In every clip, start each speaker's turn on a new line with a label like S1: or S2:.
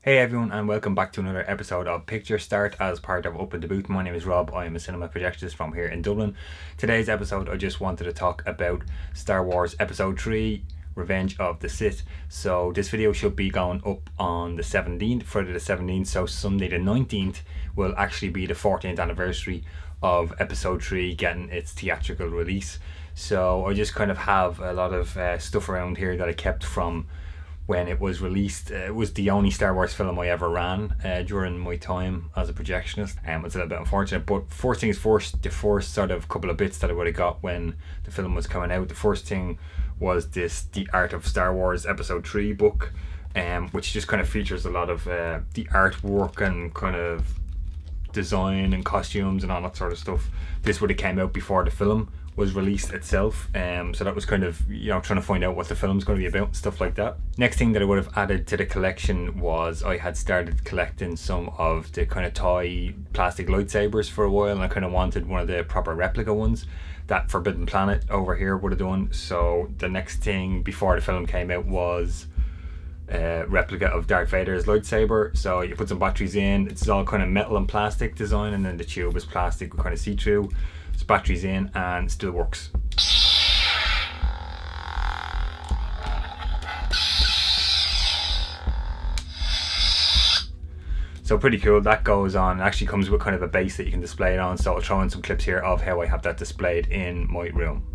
S1: Hey everyone, and welcome back to another episode of Picture Start as part of Up in the Booth. My name is Rob. I am a cinema projectionist from here in Dublin. Today's episode I just wanted to talk about Star Wars Episode 3 Revenge of the Sith. So this video should be going up on the 17th, Friday the 17th, so Sunday the 19th will actually be the 14th anniversary of Episode 3 getting its theatrical release. So I just kind of have a lot of stuff around here that I kept from when it was released. It was the only Star Wars film I ever ran during my time as a projectionist. It's a little bit unfortunate, but first things first, the first sort of couple of bits that I would have got when the film was coming out. The first thing was this The Art of Star Wars Episode 3 book, which just kind of features a lot of the artwork and kind of design and costumes and all that sort of stuff. This would have came out before the film was released itself, so that was kind of, you know, trying to find out what the film's going to be about and stuff like that. Next thing that I would have added to the collection was I had started collecting some of the kind of toy plastic lightsabers for a while, and I kind of wanted one of the proper replica ones that Forbidden Planet over here would have done. So the next thing before the film came out was a replica of Darth Vader's lightsaber. So you put some batteries in, it's all kind of metal and plastic design, and then the tube is plastic, kind of see-through. It's batteries in and still works. So pretty cool. That goes on, it actually comes with kind of a base that you can display it on, so I'll throw in some clips here of how I have that displayed in my room.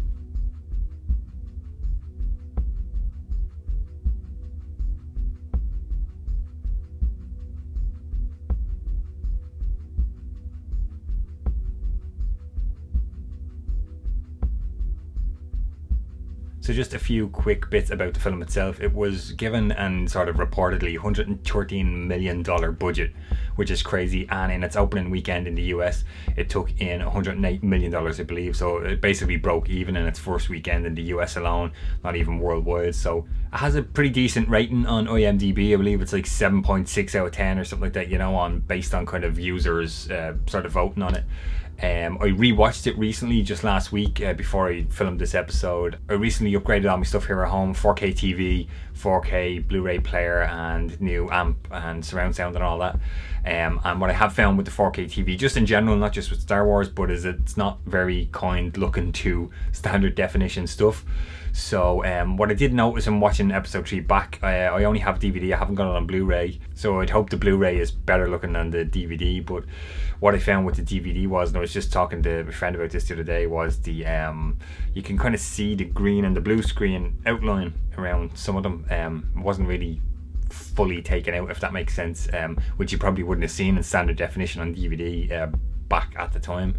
S1: So just a few quick bits about the film itself. It was given and sort of reportedly $113 million budget, which is crazy, and in its opening weekend in the US it took in $108 million, I believe. So it basically broke even in its first weekend in the US alone, not even worldwide. So it has a pretty decent rating on IMDb. I believe it's like 7.6 out of 10 or something like that, you know, based on kind of users sort of voting on it. I rewatched it recently, just last week, before I filmed this episode. I recently upgraded all my stuff here at home: 4K TV, 4K Blu-ray player, and new amp and surround sound and all that. And what I have found with the 4K TV, just in general, not just with Star Wars, but is it's not very kind looking to standard definition stuff. So what I did notice in watching Episode 3 back, I only have DVD, I haven't got it on Blu-ray, so I'd hope the Blu-ray is better looking than the DVD. But what I found with the DVD was, and I was just talking to my friend about this the other day, was the you can kind of see the green and the blue screen outline around some of them. It wasn't really fully taken out, if that makes sense, which you probably wouldn't have seen in standard definition on DVD back at the time,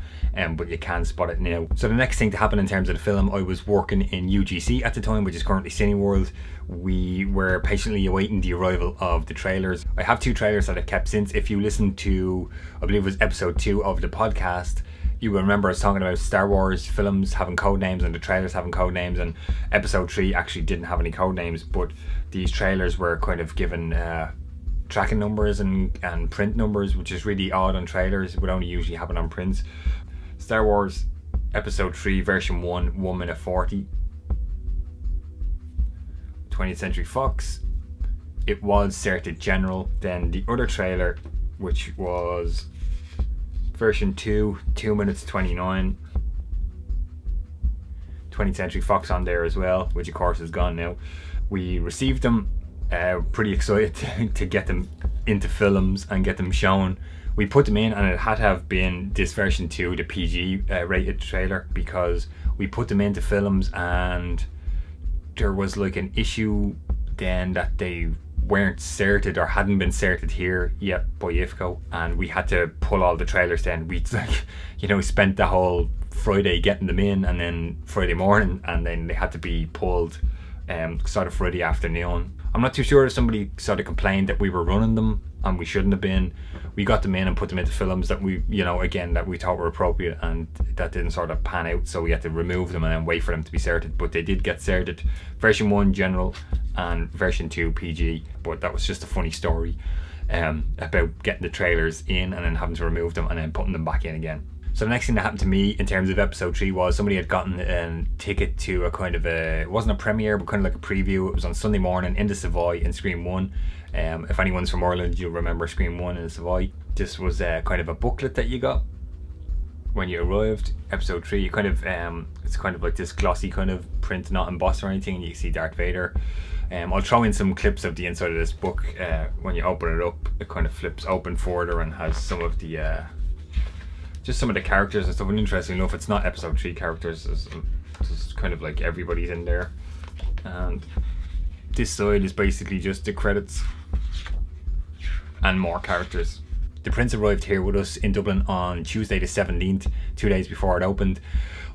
S1: but you can spot it now. So the next thing to happen in terms of the film, I was working in UGC at the time, which is currently Cineworld. We were patiently awaiting the arrival of the trailers. I have two trailers that I've kept since. If you listen to, I believe it was episode 2 of the podcast, you will remember I was talking about Star Wars films having code names and the trailers having code names, and episode 3 actually didn't have any code names, but these trailers were kind of given tracking numbers and print numbers, which is really odd on trailers. It would only usually happen on prints. Star Wars Episode 3 version 1, 1 minute 40. 20th Century Fox. It was Certed General. Then the other trailer, which was version 2, 2 minutes 29. 20th Century Fox on there as well, which of course is gone now. We received them. Pretty excited to get them into films and get them shown. We put them in, and it had to have been this version 2, the PG rated trailer, because we put them into films and there was like an issue then that they weren't certed or hadn't been certed here yet by IFCO, and we had to pull all the trailers. Then we, like, you know, spent the whole Friday getting them in, and then Friday morning, and then they had to be pulled sort of Friday afternoon. I'm not too sure if somebody sort of complained that we were running them and we shouldn't have been. We got them in and put them into films that we, you know, again, that we thought were appropriate, and that didn't sort of pan out, so we had to remove them and then wait for them to be certed. But they did get certed, version 1 general and version 2 PG. But that was just a funny story about getting the trailers in and then having to remove them and then putting them back in again. So the next thing that happened to me in terms of episode 3 was somebody had gotten a ticket to a kind of it wasn't a premiere, but kind of like a preview. It was on Sunday morning in the Savoy in Screen 1. If anyone's from Ireland, you'll remember Screen 1 in the Savoy. This was kind of a booklet that you got when you arrived. Episode 3, you kind of it's kind of like this glossy kind of print, not embossed or anything. You see Darth Vader. I'll throw in some clips of the inside of this book. When you open it up, it kind of flips open further and has some of the just some of the characters and stuff. And interesting enough, it's not episode 3 characters. It's kind of like everybody's in there. And this side is basically just the credits and more characters. The prints arrived here with us in Dublin on Tuesday the 17th, 2 days before it opened.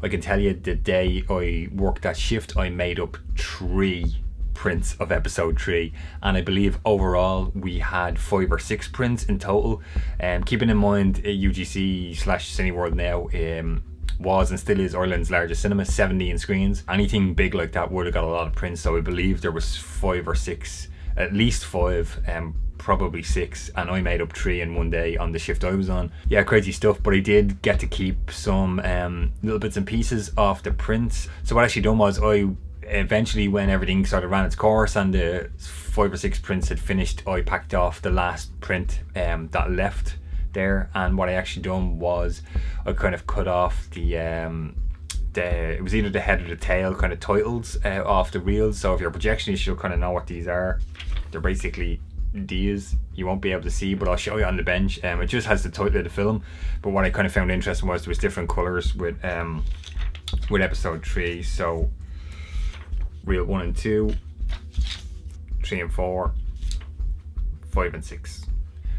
S1: I can tell you the day I worked that shift, I made up 3 prints of episode 3, and I believe overall we had 5 or 6 prints in total. Keeping in mind UGC / Cineworld now was and still is Ireland's largest cinema, 17 screens. Anything big like that would have got a lot of prints, so I believe there was 5 or 6, at least 5, probably 6, and I made up 3 in one day on the shift I was on. Yeah, crazy stuff, but I did get to keep some little bits and pieces off the prints. So what I actually done was I eventually, when everything sort of ran its course and the 5 or 6 prints had finished, I packed off the last print that left there. And what I actually done was I kind of cut off the it was either the head or the tail kind of titles off the reels. So if you're a projectionist, you'll kind of know what these are. They're basically these. You won't be able to see, but I'll show you on the bench. It just has the title of the film, but what I kind of found interesting was there was different colors with episode 3. So reel 1 and 2, 3 and 4, 5 and 6.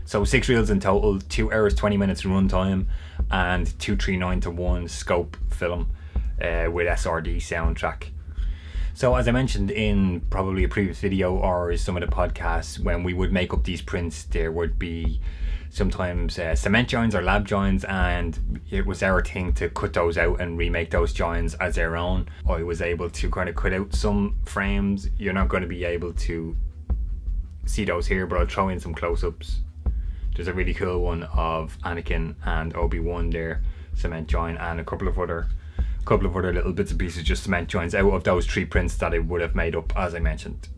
S1: So 6 reels in total, 2 hours 20 minutes runtime, and 239:1 scope film with SRD soundtrack. So as I mentioned in probably a previous video or some of the podcasts, when we would make up these prints, there would be sometimes cement joins or lab joins, and it was our thing to cut those out and remake those joins as their own. I was able to kind of cut out some frames. You're not going to be able to see those here, but I'll throw in some close-ups. There's a really cool one of Anakin and Obi-Wan there, cement join, and a couple of other little bits and pieces, just cement joins out of those 3 prints that I would have made up, as I mentioned.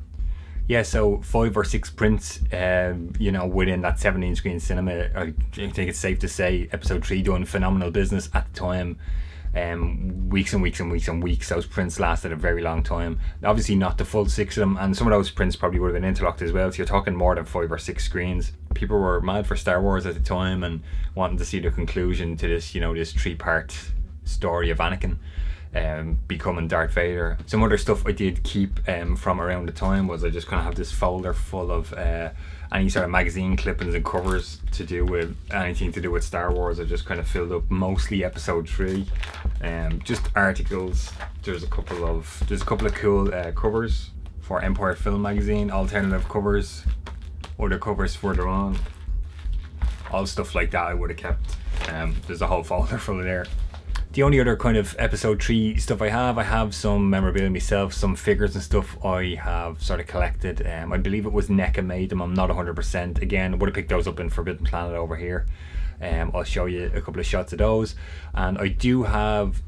S1: Yeah, so 5 or 6 prints, you know, within that 17 screen cinema. I think it's safe to say episode 3 doing phenomenal business at the time. Weeks and weeks and weeks and weeks. Those prints lasted a very long time. Obviously not the full 6 of them, and some of those prints probably would have been interlocked as well, so you're talking more than 5 or 6 screens. People were mad for Star Wars at the time and wanting to see the conclusion to this, you know, this 3-part story of Anakin becoming Darth Vader. Some other stuff I did keep from around the time was I just kind of have this folder full of any sort of magazine clippings and covers to do with anything to do with Star Wars. I just kind of filled up mostly episode 3, just articles. There's a couple of cool covers for Empire Film Magazine, alternative covers, other covers further on, all stuff like that I would have kept. There's a whole folder full of there. The only other kind of episode 3 stuff I have some memorabilia myself, some figures and stuff I have sort of collected. I believe it was NECA made them, I'm not 100%. Again, I would have picked those up in Forbidden Planet over here. I'll show you a couple of shots of those. And I do have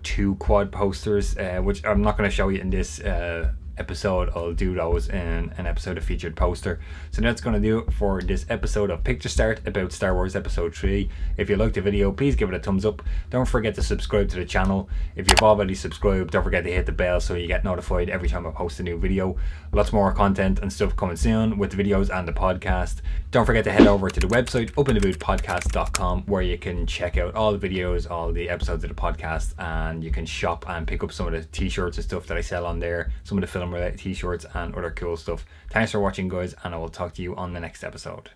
S1: 2 quad posters, which I'm not going to show you in this episode. I'll do those in an episode of featured poster. So that's going to do it for this episode of Picture Start about Star Wars episode 3. If you liked the video, please give it a thumbs up. Don't forget to subscribe to the channel. If you've already subscribed, don't forget to hit the bell so you get notified every time I post a new video. Lots more content and stuff coming soon with the videos and the podcast. Don't forget to head over to the website upintheboothpodcast.com, where you can check out all the videos, all the episodes of the podcast, and you can shop and pick up some of the t-shirts and stuff that I sell on there, some of the film related t-shirts and other cool stuff. Thanks for watching, guys, and I will talk to you on the next episode.